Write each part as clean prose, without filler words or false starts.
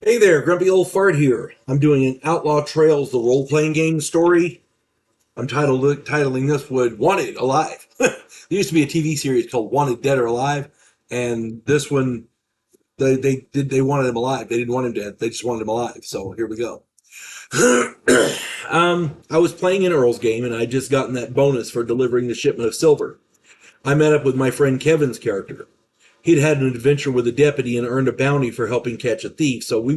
Hey there, Grumpy Old Fart here. I'm doing an Outlaw Trails, the role-playing game story. I'm titling this one Wanted Alive. There used to be a TV series called Wanted Dead or Alive, and this one, they wanted him alive. They didn't want him dead. They just wanted him alive. So here we go. I was playing an Earl's game, and I'd just gotten that bonus for delivering the shipment of silver. I met up with my friend Kevin's character. He'd had an adventure with a deputy and earned a bounty for helping catch a thief, so we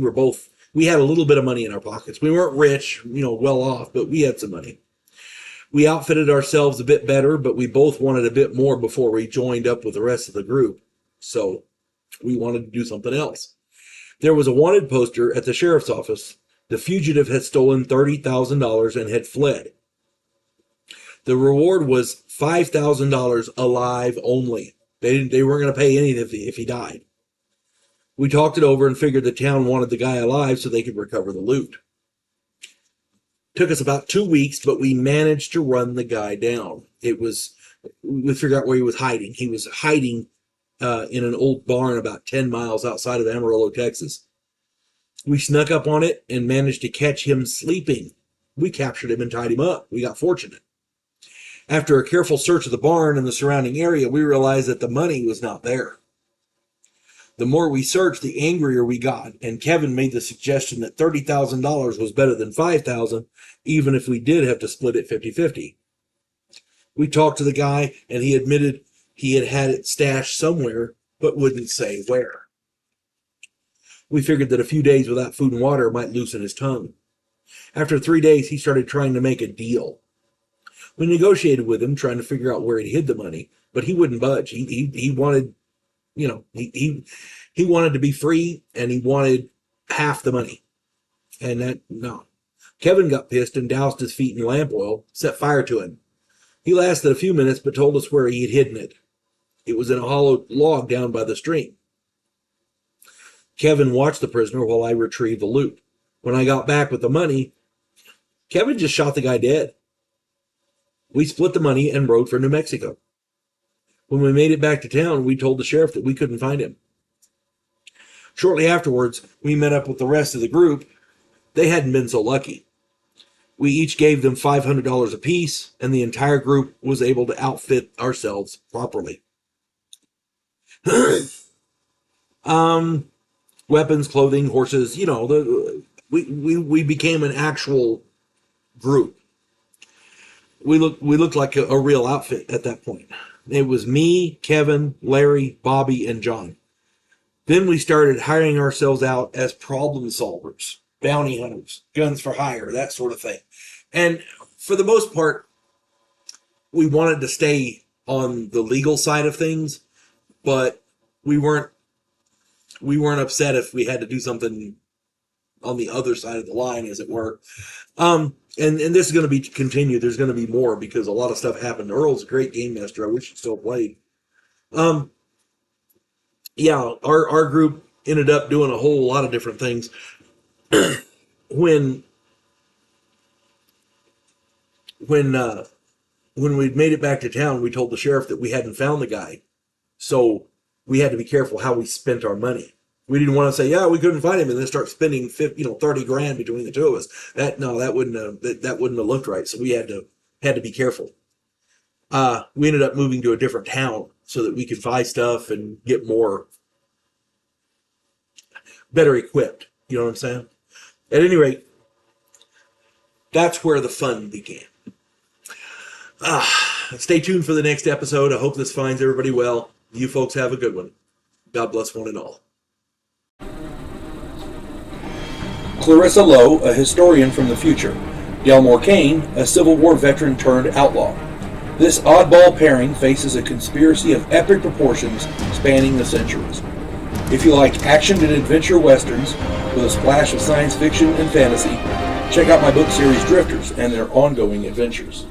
had a little bit of money in our pockets. We weren't rich, well off, but we had some money. We outfitted ourselves a bit better, but we both wanted a bit more before we joined up with the rest of the group, so we wanted to do something else. There was a wanted poster at the sheriff's office. The fugitive had stolen $30,000 and had fled. The reward was $5,000 alive only. They weren't going to pay anything if he died. We talked it over and figured the town wanted the guy alive so they could recover the loot. Took us about 2 weeks, but we managed to run the guy down. We figured out where he was hiding. He was hiding in an old barn about 10 miles outside of Amarillo, Texas. We snuck up on it and managed to catch him sleeping. We captured him and tied him up. We got fortunate. After a careful search of the barn and the surrounding area, we realized that the money was not there. The more we searched, the angrier we got, and Kevin made the suggestion that $30,000 was better than $5,000, even if we did have to split it 50-50. We talked to the guy, and he admitted he had it stashed somewhere, but wouldn't say where. We figured that a few days without food and water might loosen his tongue. After 3 days, he started trying to make a deal. We negotiated with him, trying to figure out where he hid the money, but he wouldn't budge. He wanted, he wanted to be free, and he wanted half the money. And no. Kevin got pissed and doused his feet in lamp oil, set fire to him. He lasted a few minutes, but told us where he had hidden it. It was in a hollow log down by the stream. Kevin watched the prisoner while I retrieved the loot. When I got back with the money, Kevin just shot the guy dead. We split the money and rode for New Mexico. When we made it back to town, we told the sheriff that we couldn't find him. Shortly afterwards, we met up with the rest of the group. They hadn't been so lucky. We each gave them $500 apiece, and the entire group was able to outfit ourselves properly. Weapons, clothing, horses, we became an actual group. We looked like a real outfit at that point. It was me, Kevin, Larry, Bobby, and John. Then we started hiring ourselves out as problem solvers, bounty hunters, guns for hire, that sort of thing. And for the most part, we wanted to stay on the legal side of things, but we weren't upset if we had to do something on the other side of the line, as it were. And this is going to be continued. There's going to be more because a lot of stuff happened. Earl's a great game master. I wish he still played. Our group ended up doing a whole lot of different things. When we'd made it back to town, we told the sheriff that we hadn't found the guy. So we had to be careful how we spent our money. We didn't want to say, we couldn't find him, and then start spending $30,000 between the two of us. That wouldn't have looked right. So we had to be careful. We ended up moving to a different town so that we could buy stuff and get better equipped. You know what I'm saying? At any rate, that's where the fun began. Stay tuned for the next episode. I hope this finds everybody well. You folks have a good one. God bless one and all. Clarissa Lowe, a historian from the future. Delmore Kane, a Civil War veteran turned outlaw. This oddball pairing faces a conspiracy of epic proportions spanning the centuries. If you like action and adventure westerns with a splash of science fiction and fantasy, check out my book series Drifters and their ongoing adventures.